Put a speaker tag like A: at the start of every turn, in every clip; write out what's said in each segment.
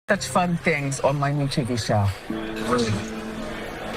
A: such fun things on my new TV show.
B: Really?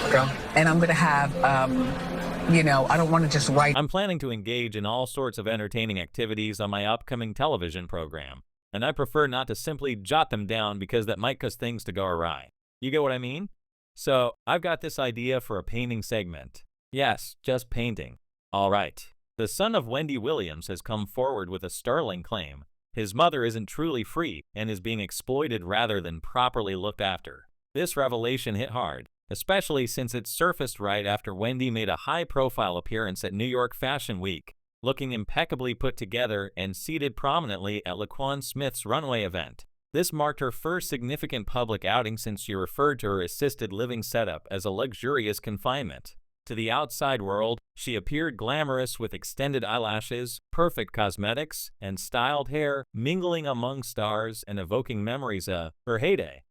B: Okay.
A: And I'm going to have, I don't want to just write.
C: I'm planning to engage in all sorts of entertaining activities on my upcoming television program, and I prefer not to simply jot them down because that might cause things to go awry. You get what I mean? So, I've got this idea for a painting segment. Yes, just painting. All right. The son of Wendy Williams has come forward with a startling claim. His mother isn't truly free and is being exploited rather than properly looked after. This revelation hit hard, especially since it surfaced right after Wendy made a high-profile appearance at New York Fashion Week, looking impeccably put together and seated prominently at Laquan Smith's runway event. This marked her first significant public outing since she referred to her assisted living setup as a luxurious confinement. To the outside world, she appeared glamorous with extended eyelashes, perfect cosmetics, and styled hair, mingling among stars and evoking memories of her heyday.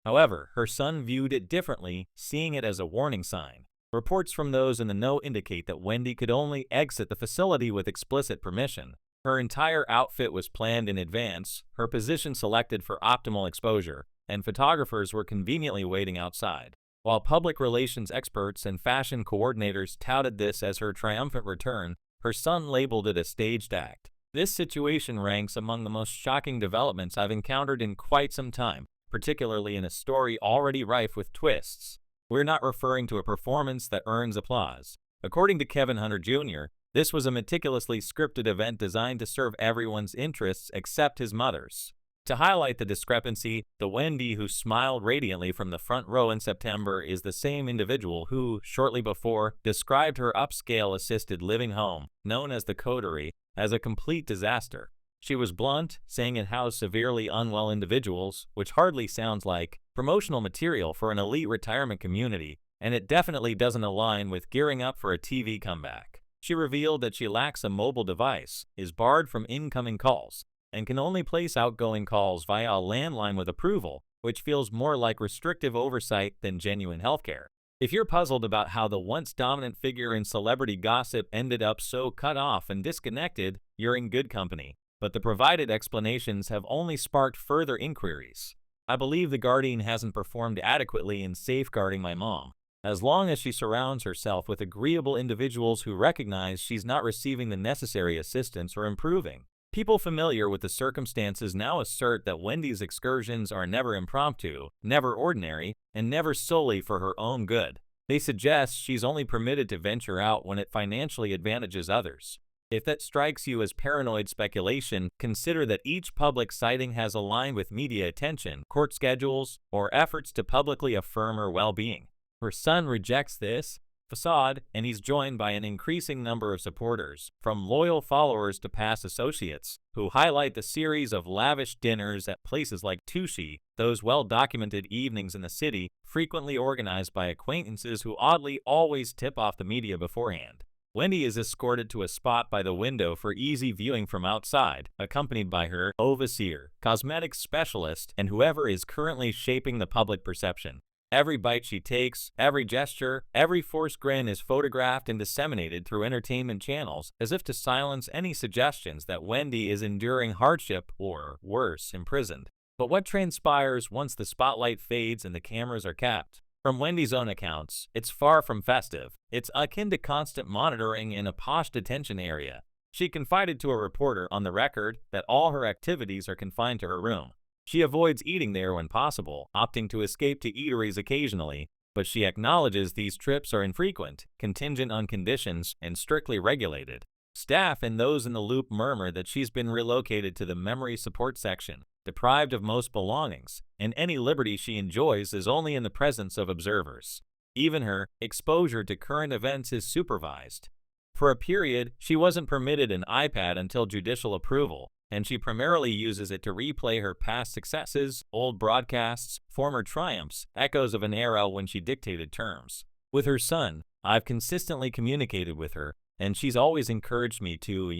C: However, her son viewed it differently, seeing it as a warning sign. Reports from those in the know indicate that Wendy could only exit the facility with explicit permission. Her entire outfit was planned in advance, her position selected for optimal exposure, and photographers were conveniently waiting outside. While public relations experts and fashion coordinators touted this as her triumphant return, her son labeled it a staged act. This situation ranks among the most shocking developments I've encountered in quite some time, particularly in a story already rife with twists. We're not referring to a performance that earns applause. According to Kevin Hunter Jr., this was a meticulously scripted event designed to serve everyone's interests except his mother's. To highlight the discrepancy, the Wendy who smiled radiantly from the front row in September is the same individual who, shortly before, described her upscale assisted living home, known as the Coterie, as a complete disaster. She was blunt, saying it housed severely unwell individuals, which hardly sounds like promotional material for an elite retirement community, and it definitely doesn't align with gearing up for a TV comeback. She revealed that she lacks a mobile device, is barred from incoming calls, and can only place outgoing calls via a landline with approval, which feels more like restrictive oversight than genuine healthcare. If you're puzzled about how the once dominant figure in celebrity gossip ended up so cut off and disconnected, you're in good company. But the provided explanations have only sparked further inquiries. I believe the Guardian hasn't performed adequately in safeguarding my mom. As long as she surrounds herself with agreeable individuals who recognize she's not receiving the necessary assistance or improving. People familiar with the circumstances now assert that Wendy's excursions are never impromptu, never ordinary, and never solely for her own good. They suggest she's only permitted to venture out when it financially advantages others. If that strikes you as paranoid speculation, consider that each public sighting has aligned with media attention, court schedules, or efforts to publicly affirm her well-being. Her son rejects this facade, and he's joined by an increasing number of supporters, from loyal followers to past associates, who highlight the series of lavish dinners at places like Tushy, those well-documented evenings in the city, frequently organized by acquaintances who oddly always tip off the media beforehand. Wendy is escorted to a spot by the window for easy viewing from outside, accompanied by her overseer, cosmetics specialist, and whoever is currently shaping the public perception. Every bite she takes, every gesture, every forced grin is photographed and disseminated through entertainment channels as if to silence any suggestions that Wendy is enduring hardship or, worse, imprisoned. But what transpires once the spotlight fades and the cameras are capped? From Wendy's own accounts, it's far from festive. It's akin to constant monitoring in a posh detention area. She confided to a reporter on the record that all her activities are confined to her room. She avoids eating there when possible, opting to escape to eateries occasionally, but she acknowledges these trips are infrequent, contingent on conditions, and strictly regulated. Staff and those in the loop murmur that she's been relocated to the memory support section, deprived of most belongings, and any liberty she enjoys is only in the presence of observers. Even her exposure to current events is supervised. For a period, she wasn't permitted an iPad until judicial approval, and she primarily uses it to replay her past successes, old broadcasts, former triumphs, echoes of an era when she dictated terms. With her son, I've consistently communicated with her, and she's always encouraged me to,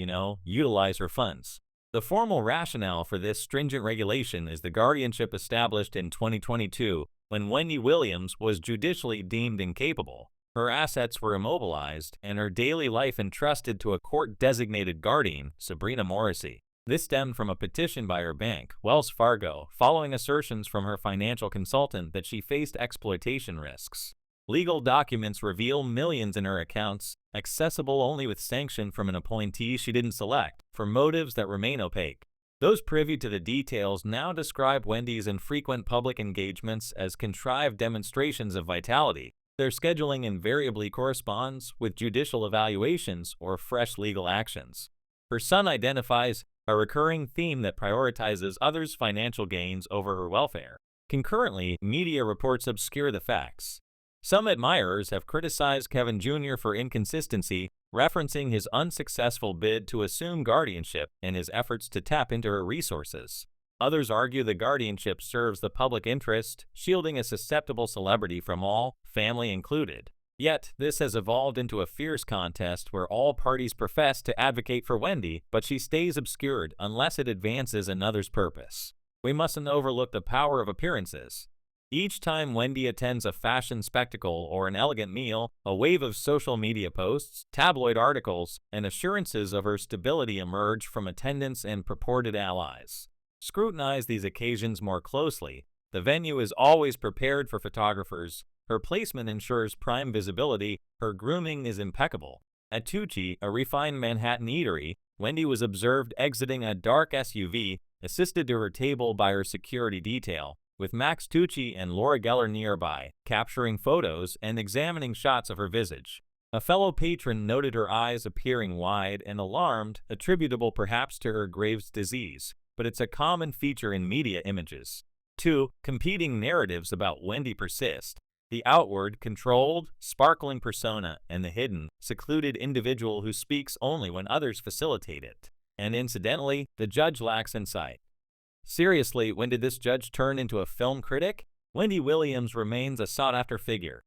C: utilize her funds. The formal rationale for this stringent regulation is the guardianship established in 2022 when Wendy Williams was judicially deemed incapable. Her assets were immobilized and her daily life entrusted to a court-designated guardian, Sabrina Morrissey. This stemmed from a petition by her bank, Wells Fargo, following assertions from her financial consultant that she faced exploitation risks. Legal documents reveal millions in her accounts, accessible only with sanction from an appointee she didn't select, for motives that remain opaque. Those privy to the details now describe Wendy's infrequent public engagements as contrived demonstrations of vitality. Their scheduling invariably corresponds with judicial evaluations or fresh legal actions. Her son identifies a recurring theme that prioritizes others' financial gains over her welfare. Concurrently, media reports obscure the facts. Some admirers have criticized Kevin Jr. for inconsistency, referencing his unsuccessful bid to assume guardianship and his efforts to tap into her resources. Others argue the guardianship serves the public interest, shielding a susceptible celebrity from all, family included. Yet, this has evolved into a fierce contest where all parties profess to advocate for Wendy, but she stays obscured unless it advances another's purpose. We mustn't overlook the power of appearances. Each time Wendy attends a fashion spectacle or an elegant meal, a wave of social media posts, tabloid articles, and assurances of her stability emerge from attendants and purported allies. Scrutinize these occasions more closely. The venue is always prepared for photographers. Her placement ensures prime visibility. Her grooming is impeccable. At Tucci, a refined Manhattan eatery, Wendy was observed exiting a dark SUV, assisted to her table by her security detail, with Max Tucci and Laura Geller nearby, capturing photos and examining shots of her visage. A fellow patron noted her eyes appearing wide and alarmed, attributable perhaps to her Graves' disease, but it's a common feature in media images. 2. Competing narratives about Wendy persist. The outward, controlled, sparkling persona and the hidden, secluded individual who speaks only when others facilitate it. And incidentally, the judge lacks insight. Seriously, when did this judge turn into a film critic? Wendy Williams remains a sought-after figure.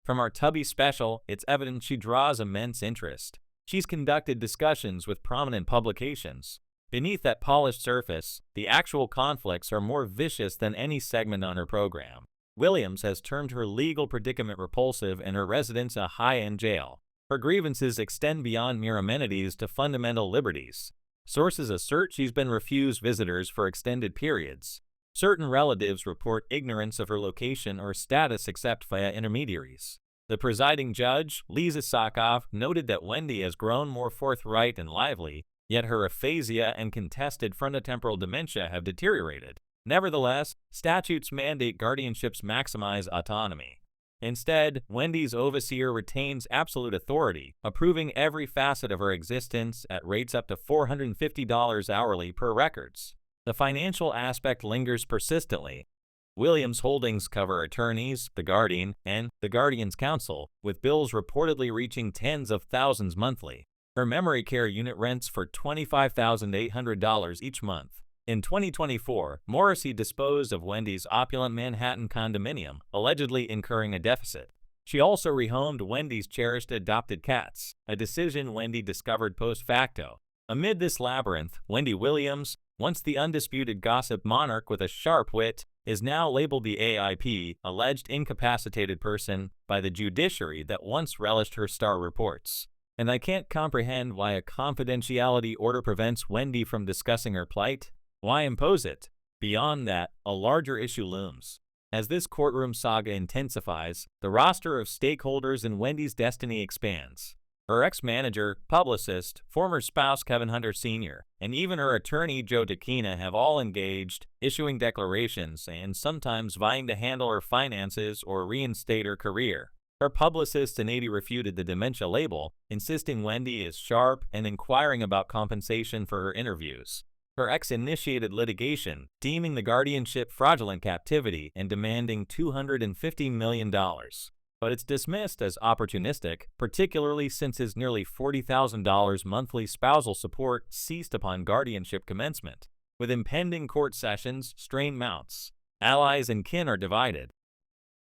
C: From our Tubby special, it's evident she draws immense interest. She's conducted discussions with prominent publications. Beneath that polished surface, the actual conflicts are more vicious than any segment on her program. Williams has termed her legal predicament repulsive and her residence a high-end jail. Her grievances extend beyond mere amenities to fundamental liberties. Sources assert she's been refused visitors for extended periods. Certain relatives report ignorance of her location or status except via intermediaries. The presiding judge, Liza Sakov, noted that Wendy has grown more forthright and lively, yet her aphasia and contested frontotemporal dementia have deteriorated. Nevertheless, statutes mandate guardianships maximize autonomy. Instead, Wendy's overseer retains absolute authority, approving every facet of her existence at rates up to $450 hourly per records. The financial aspect lingers persistently. Williams Holdings cover attorneys, the guardian, and the guardian's counsel, with bills reportedly reaching tens of thousands monthly. Her memory care unit rents for $25,800 each month. In 2024, Morrissey disposed of Wendy's opulent Manhattan condominium, allegedly incurring a deficit. She also rehomed Wendy's cherished adopted cats, a decision Wendy discovered post facto. Amid this labyrinth, Wendy Williams, once the undisputed gossip monarch with a sharp wit, is now labeled the AIP, alleged incapacitated person, by the judiciary that once relished her star reports. And I can't comprehend why a confidentiality order prevents Wendy from discussing her plight. Why impose it? Beyond that, a larger issue looms. As this courtroom saga intensifies, the roster of stakeholders in Wendy's destiny expands. Her ex-manager, publicist, former spouse Kevin Hunter Sr., and even her attorney Joe Takina have all engaged, issuing declarations and sometimes vying to handle her finances or reinstate her career. Her publicist and aide refuted the dementia label, insisting Wendy is sharp and inquiring about compensation for her interviews. Her ex initiated litigation, deeming the guardianship fraudulent captivity and demanding $250 million. But it's dismissed as opportunistic, particularly since his nearly $40,000 monthly spousal support ceased upon guardianship commencement. With impending court sessions, strain mounts. Allies and kin are divided.